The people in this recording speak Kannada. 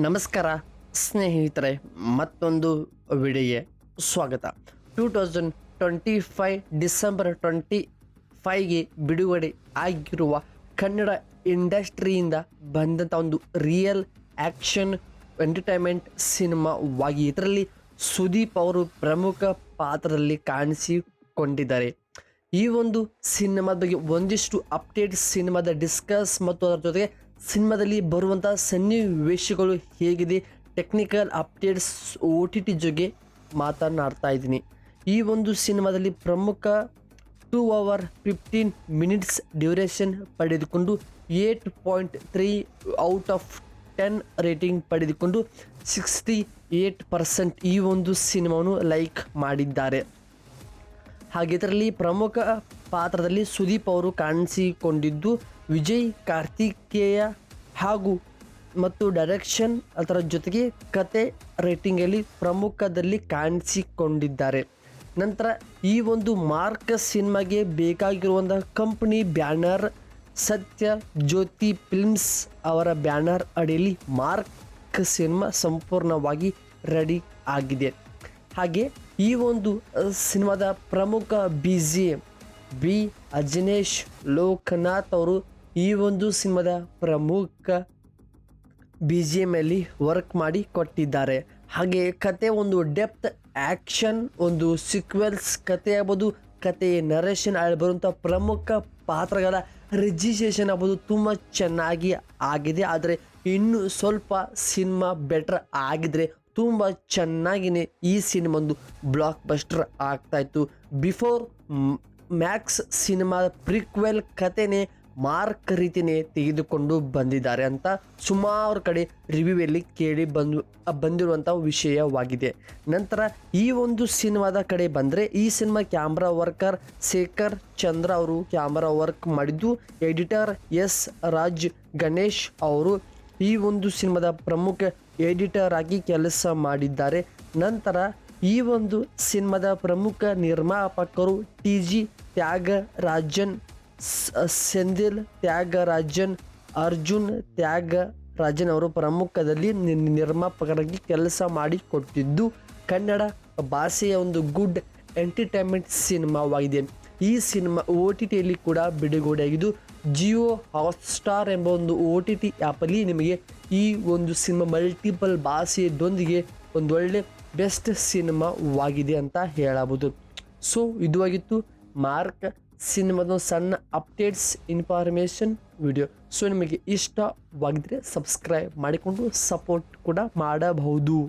ನಮಸ್ಕಾರ ಸ್ನೇಹಿತರೆ, ಮತ್ತೊಂದು ವಿಡಿಯೋಗೆ ಸ್ವಾಗತ. 2025 ಡಿಸೆಂಬರ್ 25ಗೆ ಬಿಡುಗಡೆ ಆಗಿರುವ ಕನ್ನಡ ಇಂಡಸ್ಟ್ರಿಯಿಂದ ಬಂದಂಥ ಒಂದು ರಿಯಲ್ ಆ್ಯಕ್ಷನ್ ಎಂಟರ್ಟೈನ್ಮೆಂಟ್ ಸಿನಿಮಾವಾಗಿ ಇದರಲ್ಲಿ ಸುದೀಪ್ ಅವರು ಪ್ರಮುಖ ಪಾತ್ರದಲ್ಲಿ ಕಾಣಿಸಿಕೊಂಡಿದ್ದಾರೆ. ಈ ಒಂದು ಸಿನಿಮಾದ ಬಗ್ಗೆ ಒಂದಿಷ್ಟು ಅಪ್ಡೇಟ್, ಸಿನಿಮಾದ ಡಿಸ್ಕಸ್ ಮತ್ತು ಅದರ ಜೊತೆಗೆ ಸಿನಿಮಾದಲ್ಲಿ ಬರುವಂಥ ಸನ್ನಿವೇಶಗಳು ಹೇಗಿದೆ, ಟೆಕ್ನಿಕಲ್ ಅಪ್ಡೇಟ್ಸ್, OTT ಜೊತೆ ಮಾತನಾಡ್ತಾ ಇದ್ದೀನಿ. ಈ ಒಂದು ಸಿನಿಮಾದಲ್ಲಿ ಪ್ರಮುಖ 2 hour 15 minutes ಡ್ಯೂರೇಷನ್ ಪಡೆದುಕೊಂಡು 8.3 ಔಟ್ ಆಫ್ 10 ರೇಟಿಂಗ್ ಪಡೆದುಕೊಂಡು 68% ಈ ಒಂದು ಸಿನಿಮಾವನ್ನು ಲೈಕ್ ಮಾಡಿದ್ದಾರೆ. ಹಾಗೆ ಇದರಲ್ಲಿ ಪ್ರಮುಖ ಪಾತ್ರದಲ್ಲಿ ಸುದೀಪ್ ಅವರು ಕಾಣಿಸಿಕೊಂಡಿದ್ದು, ವಿಜಯ್ ಕಾರ್ತಿಕೇಯ ಮತ್ತು ಡೈರೆಕ್ಷನ್ ಅದರ ಜೊತೆಗೆ ಕತೆ ರೇಟಿಂಗಲ್ಲಿ ಪ್ರಮುಖದಲ್ಲಿ ಕಾಣಿಸಿಕೊಂಡಿದ್ದಾರೆ. ನಂತರ ಈ ಒಂದು ಮಾರ್ಕ್ ಸಿನಿಮಾಗೆ ಬೇಕಾಗಿರುವಂಥ ಕಂಪನಿ ಬ್ಯಾನರ್ ಸತ್ಯ ಜ್ಯೋತಿ ಫಿಲ್ಮ್ಸ್ ಅವರ ಬ್ಯಾನರ್ ಅಡಿಯಲ್ಲಿ ಮಾರ್ಕ್ ಸಿನಿಮಾ ಸಂಪೂರ್ಣವಾಗಿ ರೆಡಿ ಆಗಿದೆ. ಹಾಗೆ ಈ ಒಂದು ಸಿನಿಮಾದ ಪ್ರಮುಖ BGM ಬಿ ಅಜನೇಶ್ ಲೋಕನಾಥ್ ಅವರು ಈ ಒಂದು ಸಿನಿಮಾದ ಪ್ರಮುಖ BGM ಅಲ್ಲಿ ವರ್ಕ್ ಮಾಡಿ ಕೊಟ್ಟಿದ್ದಾರೆ. ಹಾಗೆ ಕತೆ ಒಂದು ಡೆಪ್ತ್ ಆ್ಯಕ್ಷನ್, ಒಂದು ಸೀಕ್ವೆಲ್ಸ್ ಕತೆ ಆಗ್ಬೋದು, ಕತೆ ನರೇಷನ್ ಬರುವಂಥ ಪ್ರಮುಖ ಪಾತ್ರಗಳ ರಿಜಿಸ್ಟ್ರೇಷನ್ ಆಗ್ಬೋದು ತುಂಬ ಚೆನ್ನಾಗಿ ಆಗಿದೆ. ಆದರೆ ಇನ್ನೂ ಸ್ವಲ್ಪ ಸಿನಿಮಾ ಬೆಟರ್ ಆಗಿದ್ರೆ ತುಂಬ ಚೆನ್ನಾಗಿಯೇ ಈ ಸಿನಿಮಾ ಒಂದು ಬ್ಲಾಕ್ ಬಸ್ಟರ್ ಆಗ್ತಾಯಿತ್ತು. ಬಿಫೋರ್ ಮ್ಯಾಕ್ಸ್ ಸಿನಿಮಾ ಪ್ರಿಕ್ವೆಲ್ ಕತೆನೇ ಮಾರ್ಕ್ ರೀತಿಯೇ ತೆಗೆದುಕೊಂಡು ಬಂದಿದ್ದಾರೆ ಅಂತ ಸುಮಾರು ಕಡೆ ರಿವ್ಯೂವಲ್ಲಿ ಕೇಳಿ ಬಂದಿರುವಂಥ ವಿಷಯವಾಗಿದೆ. ನಂತರ ಈ ಒಂದು ಸಿನಿಮಾದ ಕಡೆ ಬಂದರೆ, ಈ ಸಿನಿಮಾ ಕ್ಯಾಮ್ರಾ ವರ್ಕರ್ ಶೇಖರ್ ಚಂದ್ರ ಅವರು ಕ್ಯಾಮ್ರಾ ವರ್ಕ್ ಮಾಡಿದ್ದು, ಎಡಿಟರ್ S ರಾಜ್ ಗಣೇಶ್ ಅವರು ಈ ಒಂದು ಸಿನಿಮಾದ ಪ್ರಮುಖ ಎಡಿಟರ್ ಆಗಿ ಕೆಲಸ ಮಾಡಿದ್ದಾರೆ. ನಂತರ ಈ ಒಂದು ಸಿನಿಮಾದ ಪ್ರಮುಖ ನಿರ್ಮಾಪಕರು TG ತ್ಯಾಗರಾಜನ್, ಸೆಂದಿಲ್ ತ್ಯಾಗರಾಜನ್, ಅರ್ಜುನ್ ತ್ಯಾಗರಾಜನ್ ಅವರು ಪ್ರಮುಖದಲ್ಲಿ ನಿರ್ಮಾಪಕರಾಗಿ ಕೆಲಸ ಮಾಡಿಕೊಟ್ಟಿದ್ದು, ಕನ್ನಡ ಭಾಷೆಯ ಒಂದು ಗುಡ್ ಎಂಟರ್ಟೈನ್ಮೆಂಟ್ ಸಿನಿಮಾವಾಗಿದೆ. ಈ ಸಿನಿಮಾ OTTಯಲ್ಲಿ ಕೂಡ ಬಿಡುಗಡೆಯಾಗಿದ್ದು, ಜಿಯೋ ಹಾಟ್ಸ್ಟಾರ್ ಎಂಬ ಒಂದು OTT ಆ್ಯಪಲ್ಲಿ ನಿಮಗೆ ಈ ಒಂದು ಸಿನಿಮಾ ಮಲ್ಟಿಪಲ್ ಭಾಷೆಯೊಂದಿಗೆ ಒಂದು ಒಳ್ಳೆ ಬೆಸ್ಟ್ ಸಿನಿಮಾವಾಗಿದೆ ಅಂತ ಹೇಳಬಹುದು. ಸೊ ಇದುವಾಗಿತ್ತು ಮಾರ್ಕ್ ಸಿನಿಮಾದ ಸಣ್ಣ ಅಪ್ಡೇಟ್ಸ್ ಇನ್ಫಾರ್ಮೇಷನ್ ವಿಡಿಯೋ. ಸೊ ನಿಮಗೆ ಇಷ್ಟವಾಗಿದ್ದರೆ ಸಬ್ಸ್ಕ್ರೈಬ್ ಮಾಡಿಕೊಂಡು ಸಪೋರ್ಟ್ ಕೂಡ ಮಾಡಬಹುದು.